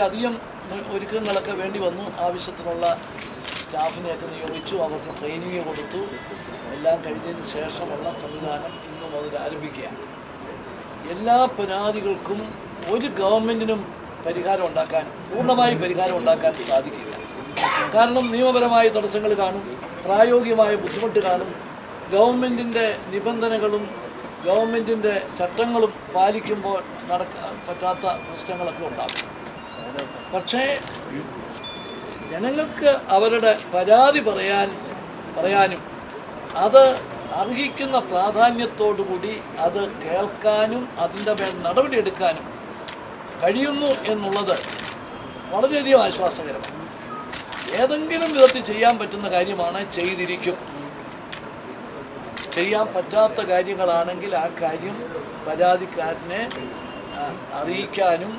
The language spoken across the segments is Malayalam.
കുറച്ചധികം ഒരുക്കങ്ങളൊക്കെ വേണ്ടി വന്നു. ആവശ്യത്തിനുള്ള സ്റ്റാഫിനെയൊക്കെ നിയോഗിച്ചു, അവർക്ക് ട്രെയിനിങ് കൊടുത്തു. എല്ലാം കഴിഞ്ഞതിന് ശേഷമുള്ള സംവിധാനം ഇന്ന് മുതൽ ആരംഭിക്കുകയാണ്. എല്ലാ പരാതികൾക്കും ഒരു ഗവൺമെൻറ്റിനും പൂർണ്ണമായി പരിഹാരം ഉണ്ടാക്കാൻ സാധിക്കില്ല. കാരണം നിയമപരമായ തടസ്സങ്ങൾ കാണും, പ്രായോഗികമായ ബുദ്ധിമുട്ട് കാണും, ഗവൺമെൻറ്റിൻ്റെ നിബന്ധനകളും ഗവൺമെൻറ്റിൻ്റെ ചട്ടങ്ങളും പാലിക്കുമ്പോൾ നടക്കാൻ പറ്റാത്ത പ്രശ്നങ്ങളൊക്കെ ഉണ്ടാകും. പക്ഷേ ജനങ്ങൾക്ക് അവരുടെ പരാതി പറയാനും അത് അർഹിക്കുന്ന പ്രാധാന്യത്തോടുകൂടി അത് കേൾക്കാനും അതിൻ്റെ മേൽ നടപടിയെടുക്കാനും കഴിയുന്നു എന്നുള്ളത് വളരെയധികം ആശ്വാസകരമാണ്. ഏതെങ്കിലും വിധത്തിൽ ചെയ്യാൻ പറ്റുന്ന കാര്യമാണ് ചെയ്തിരിക്കും. ചെയ്യാൻ പറ്റാത്ത കാര്യങ്ങളാണെങ്കിൽ ആ കാര്യം പരാതിക്കാരനെ അറിയിക്കാനും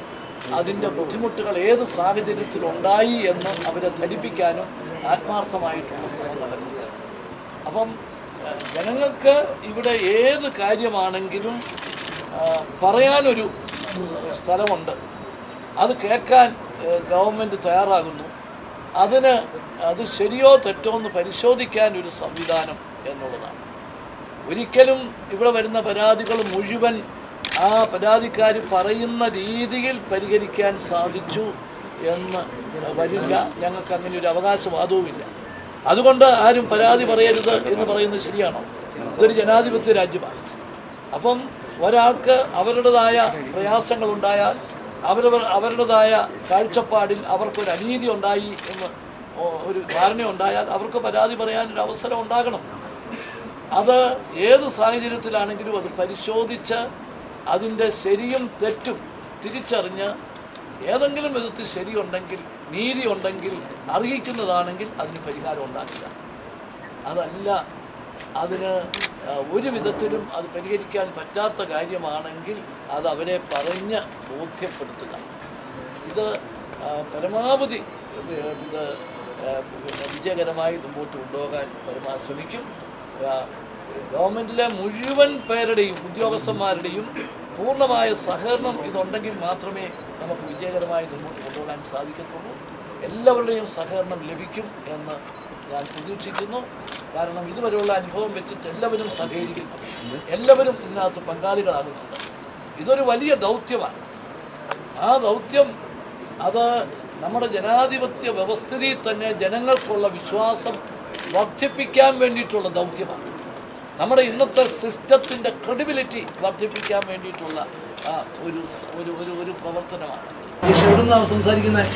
അതിൻ്റെ ബുദ്ധിമുട്ടുകൾ ഏത് സാഹചര്യത്തിലുണ്ടായി എന്ന് അവരെ ധരിപ്പിക്കാനും ആത്മാർത്ഥമായിട്ടുള്ള ശ്രമം നടക്കുകയാണ്. അപ്പം ജനങ്ങൾക്ക് ഇവിടെ ഏത് കാര്യമാണെങ്കിലും പറയാനൊരു സ്ഥലമുണ്ട്. അത് കേൾക്കാൻ ഗവൺമെൻറ് തയ്യാറാകുന്നു. അത് ശരിയോ തെറ്റോ എന്ന് പരിശോധിക്കാൻ ഒരു സംവിധാനം എന്നുള്ളതാണ്. ഒരിക്കലും ഇവിടെ വരുന്ന പരാതികൾ മുഴുവൻ ആ പരാതിക്കാർ പറയുന്ന രീതിയിൽ പരിഹരിക്കാൻ സാധിച്ചു എന്ന് വരില്ല. ഞങ്ങൾക്ക് അങ്ങനെ ഒരു അവകാശവാദവുമില്ല. അതുകൊണ്ട് ആരും പരാതി പറയരുത് എന്ന് പറയുന്നത് ശരിയാണോ? ഇതൊരു ജനാധിപത്യ രാജ്യമാണ്. അപ്പം ഒരാൾക്ക് അവരുടേതായ പ്രയാസങ്ങളുണ്ടായാൽ അവരുടേതായ കാഴ്ചപ്പാടിൽ അവർക്കൊരു അനീതി ഉണ്ടായി എന്ന് ഒരു ധാരണയുണ്ടായാൽ അവർക്ക് പരാതി പറയാനൊരു അവസരം ഉണ്ടാകണം. അത് ഏത് സാഹചര്യത്തിലാണെങ്കിലും അത് പരിശോധിച്ച് അതിൻ്റെ ശരിയും തെറ്റും തിരിച്ചറിഞ്ഞ് ഏതെങ്കിലും വിധത്തിൽ ശരിയുണ്ടെങ്കിൽ നീതി ഉണ്ടെങ്കിൽ അർഹിക്കുന്നതാണെങ്കിൽ അതിന് പരിഹാരം ഉണ്ടാക്കുക. അതല്ല അതിന് ഒരു വിധത്തിലും അത് പരിഹരിക്കാൻ പറ്റാത്ത കാര്യമാണെങ്കിൽ അത് അവരെ പറഞ്ഞ് ബോധ്യപ്പെടുത്തുക. ഇത് പരമാവധി ഇത് വിജയകരമായി മുമ്പോട്ട് കൊണ്ടുപോകാൻ പരമാവധി ശ്രമിക്കും. ഗവൺമെൻറ്റിലെ മുഴുവൻ പേരുടെയും ഉദ്യോഗസ്ഥന്മാരുടെയും പൂർണ്ണമായ സഹകരണം ഇതുണ്ടെങ്കിൽ മാത്രമേ നമുക്ക് വിജയകരമായി മുമ്പോട്ട് കൊണ്ടുപോകാൻ സാധിക്കത്തുള്ളൂ. എല്ലാവരുടെയും സഹകരണം ലഭിക്കും എന്ന് ഞാൻ പ്രതീക്ഷിക്കുന്നു. കാരണം ഇതുവരെയുള്ള അനുഭവം വെച്ചിട്ട് എല്ലാവരും സഹകരിക്കുന്നു, എല്ലാവരും ഇതിനകത്ത് പങ്കാളികളാകുന്നുണ്ട്. ഇതൊരു വലിയ ദൗത്യമാണ്. ആ ദൗത്യം അത് നമ്മുടെ ജനാധിപത്യ വ്യവസ്ഥിതിയിൽ തന്നെ ജനങ്ങൾക്കുള്ള വിശ്വാസം വർദ്ധിപ്പിക്കാൻ വേണ്ടിയിട്ടുള്ള ദൗത്യമാണ്. നമ്മുടെ ഇന്നത്തെ സിസ്റ്റത്തിൻ്റെ ക്രെഡിബിലിറ്റി വർദ്ധിപ്പിക്കാൻ വേണ്ടിയിട്ടുള്ള ഒരു ഒരു ഒരു ഒരു പ്രവർത്തനമാണ്. എവിടെ നിന്നാണ് സംസാരിക്കുന്നത്?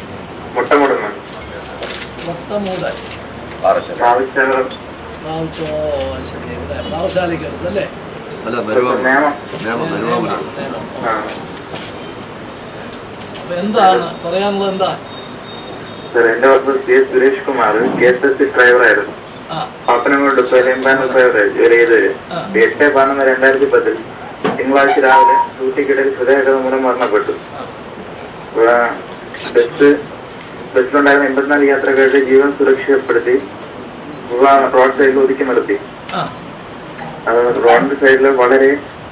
ശരി, ഇവിടെ പാറശാലയ്ക്ക് അടുത്തല്ലേ? അപ്പൊ എന്താണ് പറയാനുള്ളത്? എന്താ എന്റെ സുരേഷ് കുമാർ KSRTC ഡ്രൈവറായിരുന്നു. പാപ്പനംകോട് ഡ്രൈവറായി ജോലി ചെയ്തവര് 8/11/2010 തിങ്കളാഴ്ച രാവിലെ ഡ്യൂട്ടിക്കിടയിൽ ഹൃദയാഘാതം മൂലം മരണപ്പെട്ടു. ബസ്സിലുണ്ടായിരുന്ന 84 യാത്രക്കാരുടെ ജീവൻ സുരക്ഷപ്പെടുത്തി റോഡ് സൈഡിൽ ഒതുക്കി നിർത്തി. റോഡിന്റെ സൈഡിൽ വളരെ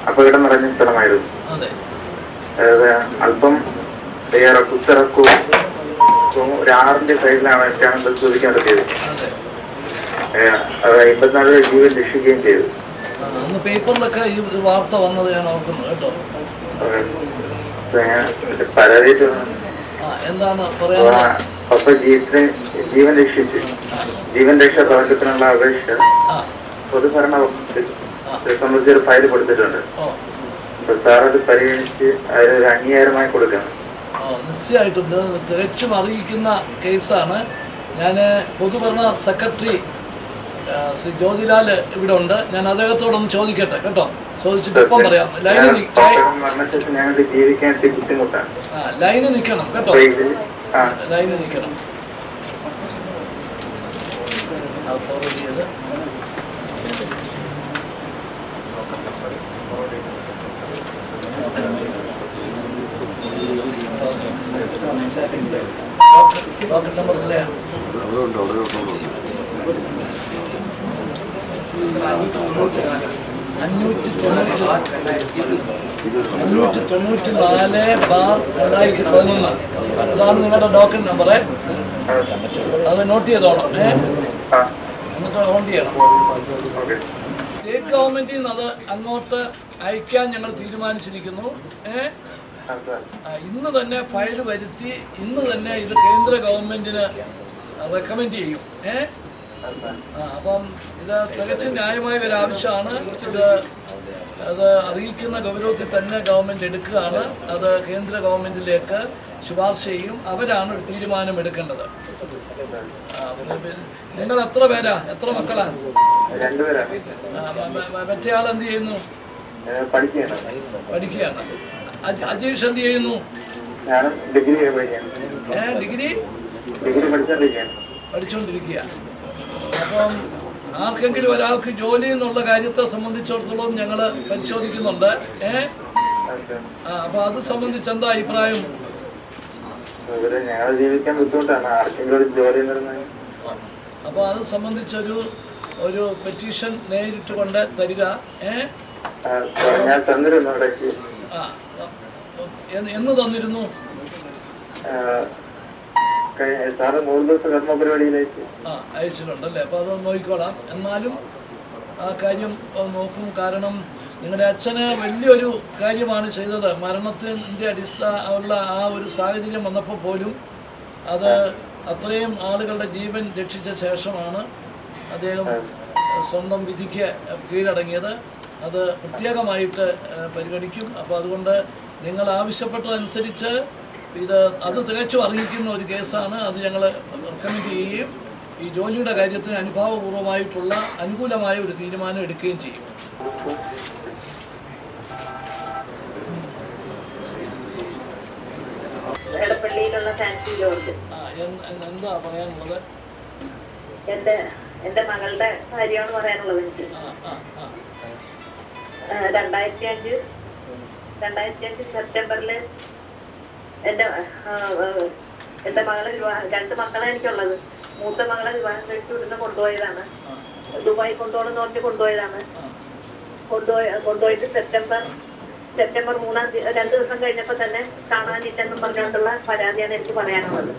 അപകടം നിറഞ്ഞ സ്ഥലമായിരുന്നു. അല്പം കുത്തിറക്കവും ഒരു 6ന്റെ സൈഡിലാണ് ബസ് ഒതുക്കി നിർത്തിയത്. 54 ജീവൻ രക്ഷിക്കുകയും ചെയ്തു. പേപ്പറിലൊക്കെ ഈ വാർത്ത വന്നത് ഞാൻ ഓർക്കുന്നു കേട്ടോ. പരാതിയിട്ട് എന്താണ് പറയാനുള്ളത്? അപ്പൊ ജീവൻ രക്ഷിച്ചു. ജീവൻ രക്ഷാ പ്രവർത്തനത്തിനുള്ള അപേക്ഷ പൊതുഭരണ സംബന്ധിച്ചൊരു ഫയൽ കൊടുത്തിട്ടുണ്ട്. സാർ അത് പരിഗണിച്ച് അതൊരു അംഗീകാരമായി കൊടുക്കണം. നിശ്ചയമായിട്ടും തികച്ചും അറിയിക്കുന്ന കേസാണ്. ഞാൻ പൊതുഭരണ സെക്രട്ടറി ശ്രീ ജ്യോതിലാൽ ഇവിടെ ഉണ്ട്. ഞാൻ അദ്ദേഹത്തോടൊന്ന് ചോദിക്കട്ടെ കേട്ടോ. ചോദിച്ചിട്ട് ഇപ്പം പറയാം. ലൈന് നിൽക്കണം കേട്ടോ, ലൈന് നിൽക്കണം. ഫോർവേഡ് ചെയ്ത് പോക്കറ്റ് നമ്പർ ഇല്ലേ? 594/2011 അതാണ് നിങ്ങളുടെ ഡോക്യുമെന്റ് നമ്പറേ, അത് നോട്ട് ചെയ്തോണം. എന്നിട്ട് ഓൺ ചെയ്യണം. സ്റ്റേറ്റ് ഗവൺമെന്റിൽ നിന്ന് അത് അങ്ങോട്ട് അയക്കാൻ ഞങ്ങൾ തീരുമാനിച്ചിരിക്കുന്നു. ഇന്ന് തന്നെ ഫയൽ വരുത്തി ഇന്ന് തന്നെ ഇത് കേന്ദ്ര ഗവൺമെന്റിന് റെക്കമെൻഡ് ചെയ്യും. അപ്പം ഇത് തികച്ചും ന്യായമായ ഒരു ആവശ്യമാണ്. അത് അറിയിക്കുന്ന ഗൗരവത്തിൽ തന്നെ ഗവൺമെൻറ് എടുക്കുകയാണ്. അത് കേന്ദ്ര ഗവൺമെൻറ്റിലേക്ക് ശുപാർശ ചെയ്യും. അവരാണ് ഒരു തീരുമാനം എടുക്കേണ്ടത്. നിങ്ങൾ എത്ര പേരാ, എത്ര മക്കളാ? മറ്റേ ആൾ എന്ത് ചെയ്യുന്നു? പഠിക്കുകയാണ്. അജീഷ് എന്ത് ചെയ്യുന്നു? ഡിഗ്രി പഠിച്ചുകൊണ്ടിരിക്കുക. അപ്പം ആർക്കെങ്കിലും ഒരാൾക്ക് ജോലി എന്നുള്ള കാര്യത്തെ സംബന്ധിച്ചിടത്തോളം ഞങ്ങൾ പരിശോധിക്കുന്നുണ്ട്. അപ്പോൾ അത് സംബന്ധിച്ച് എന്താ അഭിപ്രായം? അപ്പോൾ അത് സംബന്ധിച്ചൊരു പെറ്റീഷൻ നേരിട്ട് കൊണ്ട് തരിക. എന്ന് തന്നിരുന്നു? അയച്ചിട്ടുണ്ടല്ലേ? അപ്പോൾ അത് നോക്കിക്കോളാം. എന്നാലും ആ കാര്യം നോക്കും. കാരണം നിങ്ങളുടെ അച്ഛന് വലിയൊരു കാര്യമാണ് ചെയ്തത്. മരണത്തിൻ്റെ ഉള്ള ആ ഒരു സാഹചര്യം വന്നപ്പോൾ പോലും അത് അത്രയും ആളുകളുടെ ജീവൻ രക്ഷിച്ച ശേഷമാണ് അദ്ദേഹം സ്വന്തം വിധിക്ക് കീഴടങ്ങിയത്. അത് പ്രത്യേകമായിട്ട് പരിഗണിക്കും. അപ്പോൾ അതുകൊണ്ട് നിങ്ങൾ ആവശ്യപ്പെട്ടതനുസരിച്ച് അത് തികച്ചും അറിയിക്കുന്ന ഒരു കേസാണ്. അത് ഞങ്ങൾ റെക്കമെൻഡ് ചെയ്യുകയും ഈ ജോലിയുടെ കാര്യത്തിന് അനുഭാവപൂർവ്വമായിട്ടുള്ള അനുകൂലമായ ഒരു തീരുമാനം എടുക്കുകയും ചെയ്യും. എന്താ പറയാനുള്ളത്? എന്റെ മകളുടെ കാര്യമാണ് പറയാനുള്ളത്. എനിക്ക് 2005 സെപ്റ്റംബറിൽ എന്റെ മകളെ വിവാഹം, 2 മക്കളെ എനിക്കുള്ളത്. മൂത്ത മകളെ വിവാഹം കഴിച്ച് ഇവിടുന്ന് കൊണ്ടുപോയതാണ്. ദുബായി കൊണ്ടുപോകണം പറഞ്ഞ് കൊണ്ടുപോയതാണ്. കൊണ്ടുപോയിട്ട് സെപ്റ്റംബർ 3-ാം തീയതി 2 ദിവസം കഴിഞ്ഞപ്പോൾ തന്നെ കാണാനില്ലെന്നും പറഞ്ഞുകൊണ്ടുള്ള പരാതിയാണ് എനിക്ക് പറയാനുള്ളത്.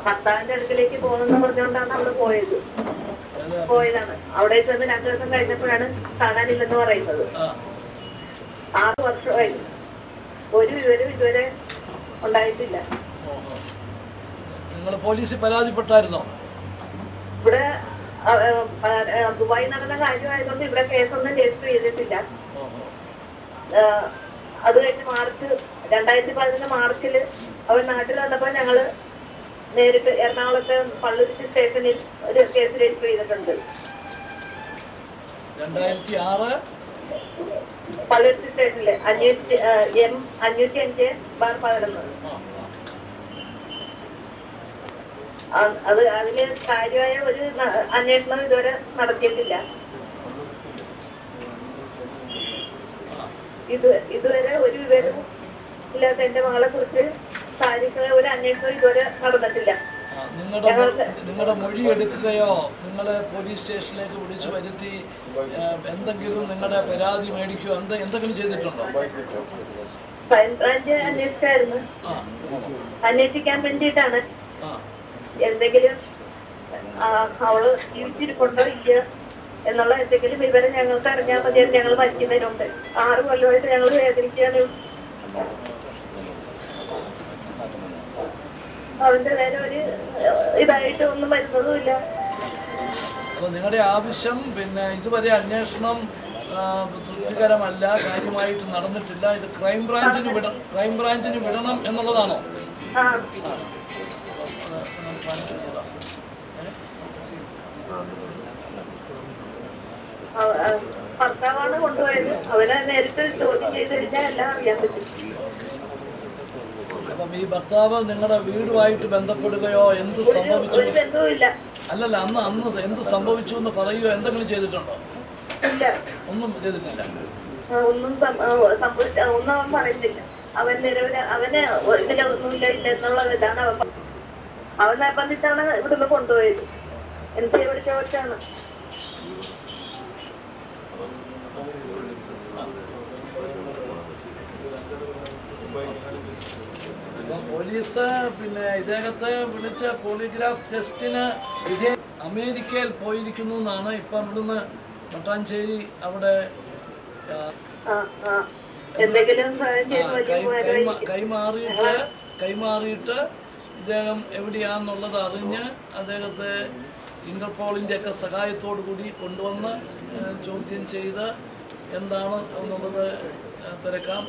ഭർത്താവിന്റെ അടുക്കിലേക്ക് പോകണമെന്ന് പറഞ്ഞുകൊണ്ടാണ് അവള് പോയതാണ്. അവിടെ ചെന്ന് 2 ദിവസം കഴിഞ്ഞപ്പോഴാണ് കാണാനില്ലെന്ന് പറയുന്നത്. 6 വർഷമായി ഒരു വിവരം ഇതുവരെ ഉണ്ടായിട്ടില്ല. നിങ്ങൾ പോലീസിൽ പരാതിപ്പെട്ടായിരുന്നോ? ഇവിടെ ദുബായി നടന്ന കാര്യമായതുകൊണ്ട് ഇവിടെ കേസൊന്നും രജിസ്റ്റർ ചെയ്തിട്ടില്ല. അത് കഴിഞ്ഞ് 2011 മാർച്ചിൽ അവൻ നാട്ടിൽ വന്നപ്പോൾ ഞങ്ങള് നേരിട്ട് എറണാകുളത്തെ പള്ളുരുത്തി സ്റ്റേഷനിൽ ഒരു കേസ് രജിസ്റ്റർ ചെയ്തിട്ടുണ്ട്. 2006 പള്ളുരുത്തി സ്റ്റേഷനില് 505/11. അതിന് കാര്യമായ ഒരു അന്വേഷണം ഇതുവരെ നടത്തിയിട്ടില്ല. ഇതുവരെ ഒരു വിവരവും ഇല്ലാത്ത എന്റെ മകളെ കുറിച്ച് കാര്യമായ ഒരു അന്വേഷണം ഇതുവരെ നടന്നിട്ടില്ല. നിങ്ങളുടെ മൊഴി എടുക്കുകയോ നിങ്ങളെ പോലീസ് സ്റ്റേഷനിലേക്ക് വിളിച്ചു വരുത്തി എന്തെങ്കിലും നിങ്ങളുടെ പരാതി മേടിക്കുകയോ എന്തെങ്കിലും ചെയ്തിട്ടുണ്ടോ? ക്രൈംബ്രാഞ്ച് അന്വേഷിച്ചായിരുന്നു. അന്വേഷിക്കാൻ വേണ്ടിയിട്ടാണ് എന്തെങ്കിലും അവള് ജീവിച്ചിരിപ്പുണ്ടോ ഇല്ല എന്നുള്ള എന്തെങ്കിലും വിവരം ഞങ്ങൾക്ക് അറിഞ്ഞാൽ മതിയായിരുന്നു. ഞങ്ങൾ മരിക്കുന്നതിനുണ്ട് 6 കൊല്ലമായിട്ട് ഞങ്ങൾ വേദനിക്കുകയാണ്. അവന്റെ നേരെ ഒരു ഇതായിട്ട് ഒന്നും വരുന്നതുമില്ല. അപ്പോൾ നിങ്ങളുടെ ആവശ്യം ഇതുവരെ അന്വേഷണം തൃപ്തികരമല്ല, കാര്യമായിട്ട് നടന്നിട്ടില്ല. ഇത് ക്രൈംബ്രാഞ്ചിന് വിടണം എന്നുള്ളതാണോ? ഭർത്താവാണ് കൊണ്ടുപോയത്. അവനെ നേരിട്ട് ചോദ്യം ചെയ്ത് കഴിഞ്ഞാൽ എല്ലാം അറിയാൻ പറ്റും. അപ്പം ഈ ഭർത്താവ് നിങ്ങളുടെ വീടുമായിട്ട് ബന്ധപ്പെടുകയോ എന്ത് സംഭവിച്ചു അല്ലല്ല അന്ന് എന്ത് സംഭവിച്ചു എന്ന് പറയുകയോ എന്തെങ്കിലും ചെയ്തിട്ടുണ്ടോ? ഒന്നും ചെയ്തിട്ടില്ല. ഒന്നും അവൻ പറയുന്നില്ല. അവൻ നിലവിൽ അവന് ഇതിലൊന്നുമില്ല എന്നുള്ള ഇതാണ് അവൻ നിർബന്ധിച്ചാണ് ഇവിടുന്ന് കൊണ്ടുപോയത്. എനിക്ക് ഇവിടെ ചോദിച്ചാണ്. അപ്പം പോലീസ് പിന്നെ ഇദ്ദേഹത്തെ വിളിച്ച പോളിഗ്രാഫ് ടെസ്റ്റിന് അമേരിക്കയിൽ പോയിരിക്കുന്നു എന്നാണ് ഇപ്പം ഇവിടുന്ന് മട്ടാഞ്ചേരി അവിടെ കൈമാറിയിട്ട് ഇദ്ദേഹം എവിടെയാണെന്നുള്ളത് അറിഞ്ഞ് അദ്ദേഹത്തെ ഇന്റർപോളിൻ്റെ ഒക്കെ സഹായത്തോടു കൂടി കൊണ്ടുവന്ന് ചോദ്യം ചെയ്ത് എന്താണ് എന്നുള്ളത് തിരക്കാം.